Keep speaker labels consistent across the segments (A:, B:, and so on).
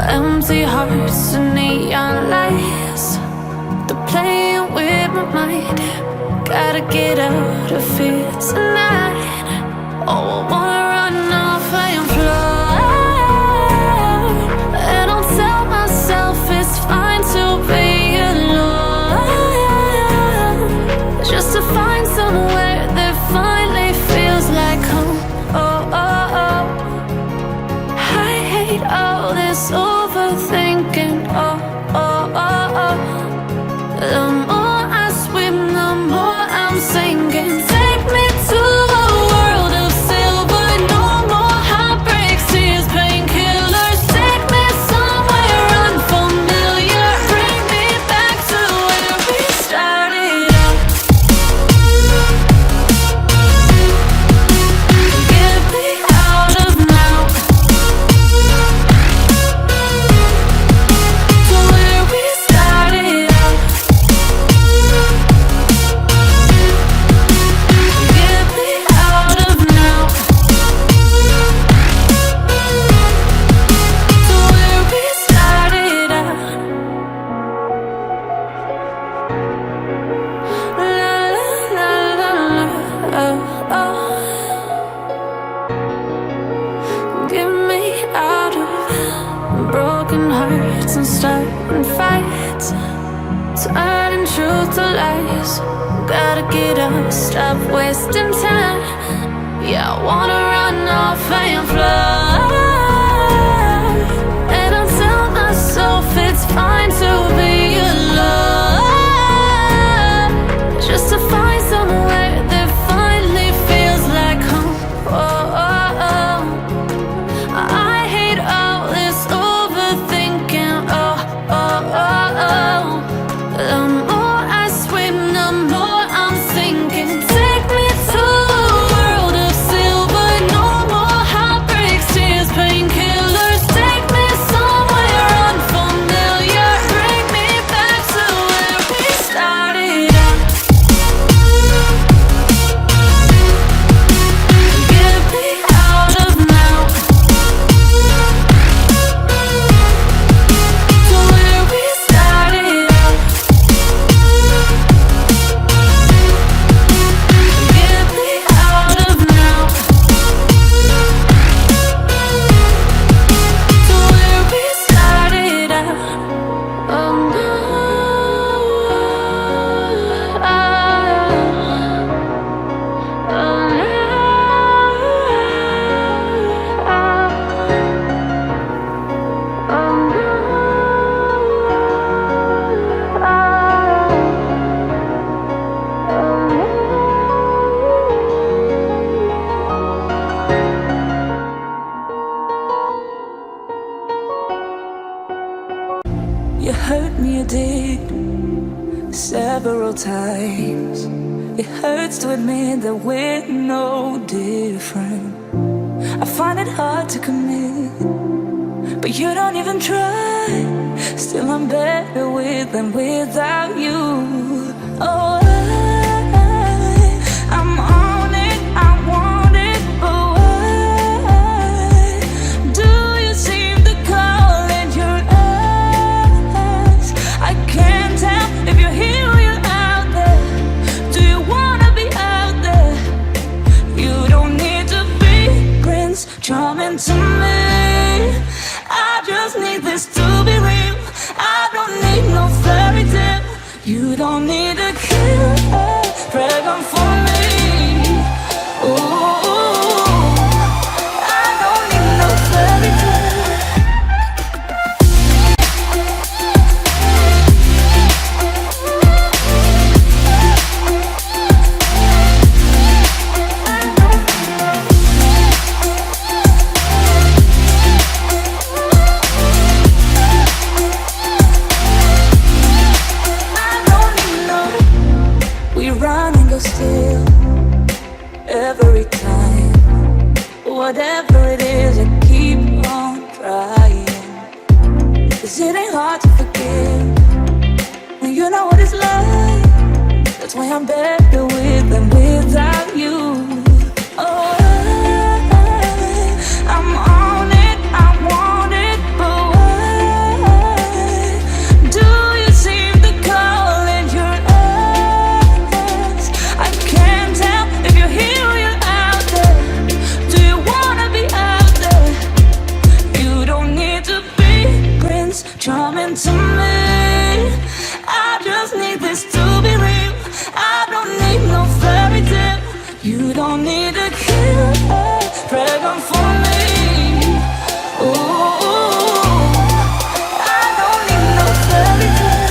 A: Empty hearts and neon lights, they're playing with my mind. Gotta get out of here tonight. Oh, I wanna run off and fly, and I'll tell myself it's fine to be alone, just to find somewhere that finally feels like home. Oh, oh, oh. I hate all this overthinking. Oh, oh, oh, oh. The more I swim, the more I'm sinking. Take me to a world of silver. No more heartbreaks, tears, painkillers. Take me somewhere unfamiliar. Bring me back to where we started out. Get me out of now, to where we started out. Get me out of now, to where we started out. La la la la, oh, oh. Get me out of broken hearts and starting fights, turning truth to lies. Gotta get up, stop wasting time. Yeah, I wanna run off and fly, and I'll tell myself it's fine to be alone, just to find somewhere that finally feels like home. Oh, oh, oh. I hate all this overthinking. Oh, oh, oh, oh. The more I swim, the more I'm sinking. Take me to a world of silver. No more heartbreaks, tears, painkillers. Take me somewhere unfamiliar. Bring me back to where we started out. Get me out of now, to where we started out. Get me out of now, to where we started out. Oh no,
B: You hurt me, you did, several times. It hurts to admit that we're no different. I find it hard to commit, but you don't even try. Still I'm better with than without you. Oh, I'm on it, I want it, but why do you seem to call in your eyes? I can't tell if you're here or you're out there. Do you wanna be out there? You don't need to be Prince Charming to me. I just need this to be real. I don't need no fairy tale. You don't need a kill a dragon for me. Ooh, I don't need no fairy tale. We run and go still every time. Whatever it is, I keep on trying. 'Cause it ain't hard to forgive when you know what it's like. That's why I'm better with than without you. Oh, I'm on it, I want it, but why talking to me. I just need this to be real. I don't need no fairy tale. You don't need to kill a dragon for me. Ooh, I don't need no fairy tale.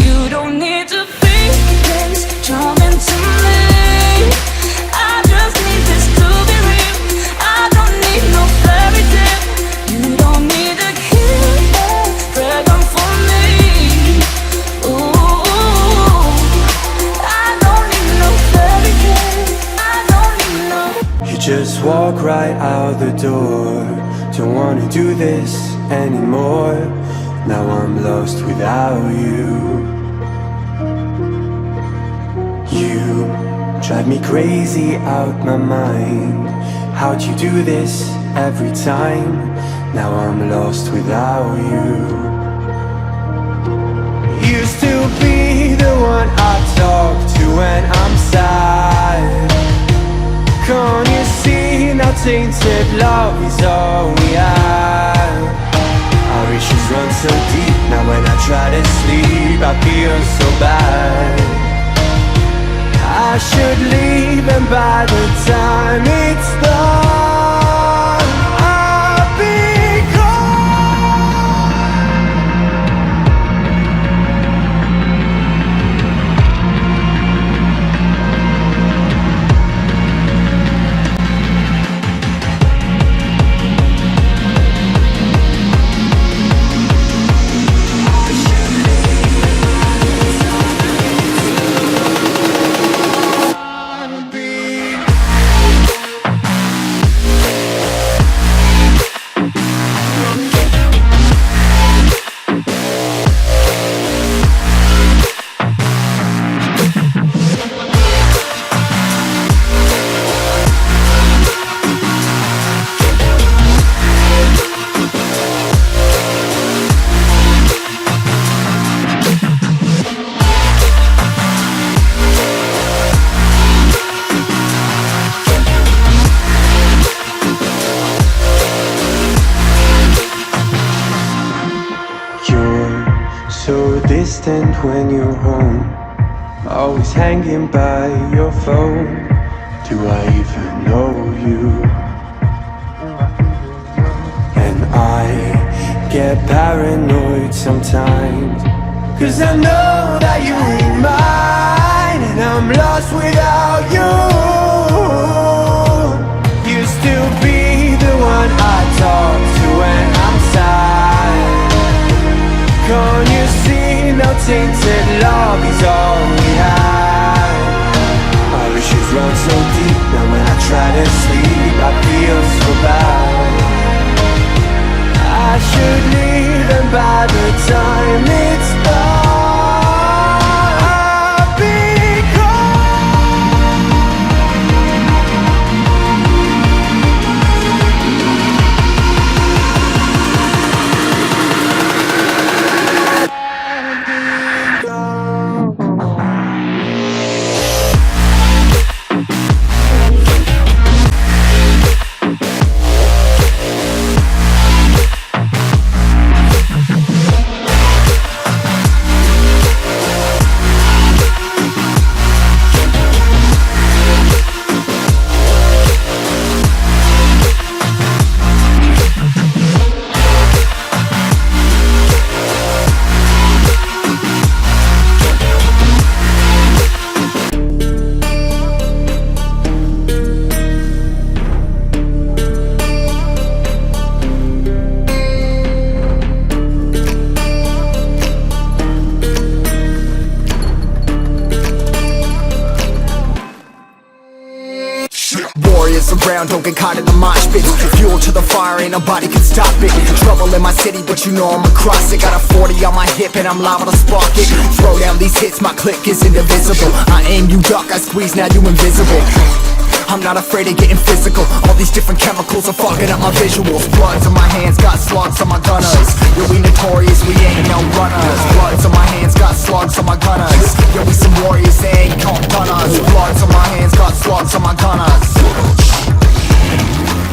B: You don't need to think this charming to me. I just need this to be real. I don't need no fairy tale. You don't need to kill a dragon for me. Ooh, I don't need no fairy tale. I don't need no.
C: You just walk right out the door. Don't wanna do this anymore. Now I'm lost without you. You drive me crazy out my mind. How'd you do this every time? Now I'm lost without you. Used to be the one I talk to when I'm sad. Can't you see now tainted love is all we have? Our issues run so deep. Now when I try to sleep I feel so bad. I should leave, and by the time it's done I'll be gone. So distant when you're home, always hanging by your phone. Do I even know you? And I get paranoid sometimes, 'cause I know that you ain't mine, and I'm lost without you. Used to be the one I talk to when I'm sad. Can't you see now tainted love is all we have? Our issues run so deep. Now when I try to sleep I feel so bad. I should leave, and by the time it's done I'll be
D: Around, don't get caught in the mosh pit. Fuel to the fire, ain't nobody can stop it. Trouble in my city, but you know I'm across it. Got a 40 on my hip and I'm liable to spark it. Throw down these hits, my click is indivisible. I aim, you duck, I squeeze, now you invisible. I'm not afraid of getting physical. All these different chemicals are fucking up my visuals. Bloods on my hands, got slugs on my gunners. Yo, we notorious, we ain't no runners. Bloods on my hands, got slugs on my gunners. Yo, we some warriors, they ain't called gunners. Bloods on my hands, got slugs on my gunners.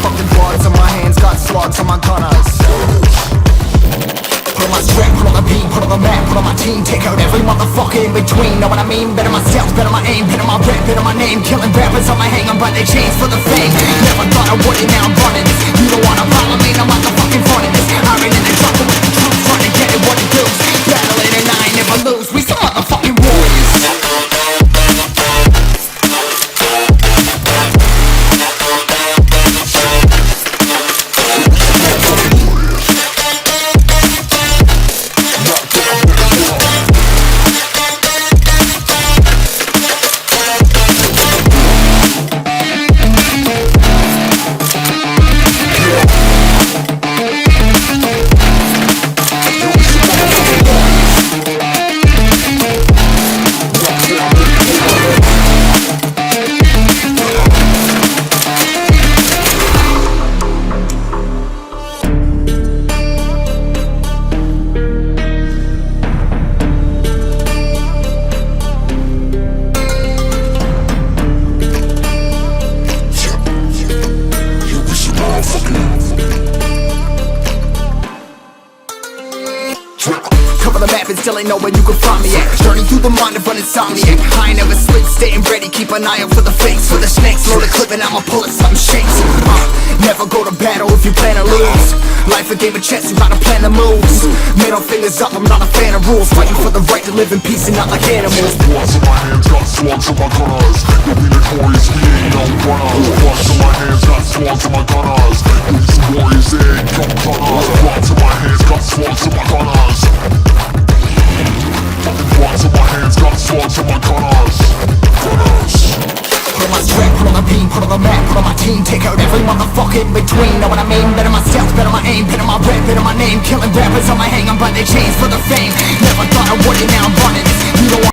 D: Fucking bloods on my hands, got slugs on my gunners. Put on my strap, put on the beat, put on the map, put on my team. Take out every motherfucker in between. Know what I mean? Better myself, better my aim, better my rap, better my name. Killing rappers on my hang, I'm by their chains for the fame. Never thought I would it, now I'm running this. You don't wanna follow me, I'm out the fucking front of this. Iron in the jungle with the troops, trying to get it what it does. Battling and I ain't never lose, we some motherfucking warriors. Cover the map and still ain't know where you can find me at. Journey through the mind of an insomniac. I ain't never sleep, staying ready, keep an eye out for the fakes. For the snakes, load a clip and I'ma pull it, something shakes. Never go to battle if you plan to lose. Life a game of chess, you gotta plan the moves. Middle fingers up, I'm not a fan of rules. Fighting for the right to live in peace and not like animals.
E: Bloods in my hands, got slugs on my gunners. Yo, we notorious, we ain't no runners. Bloods in my hands, got slugs on my gunners. Yo, we some warriors, they ain't no gunners. Bloods in my hands, got slugs on my gunners. Fucking bloods in my hands, got slugs on my gunners.
D: Put on my strap, put on the beam, put on the map, put on my team. Take out every motherfucker in between. Know what I mean? Better myself, better my aim, better my rap, better my name. Killing rappers on my hang, I'm by their chains for the fame. Never thought I would it, now I'm running this.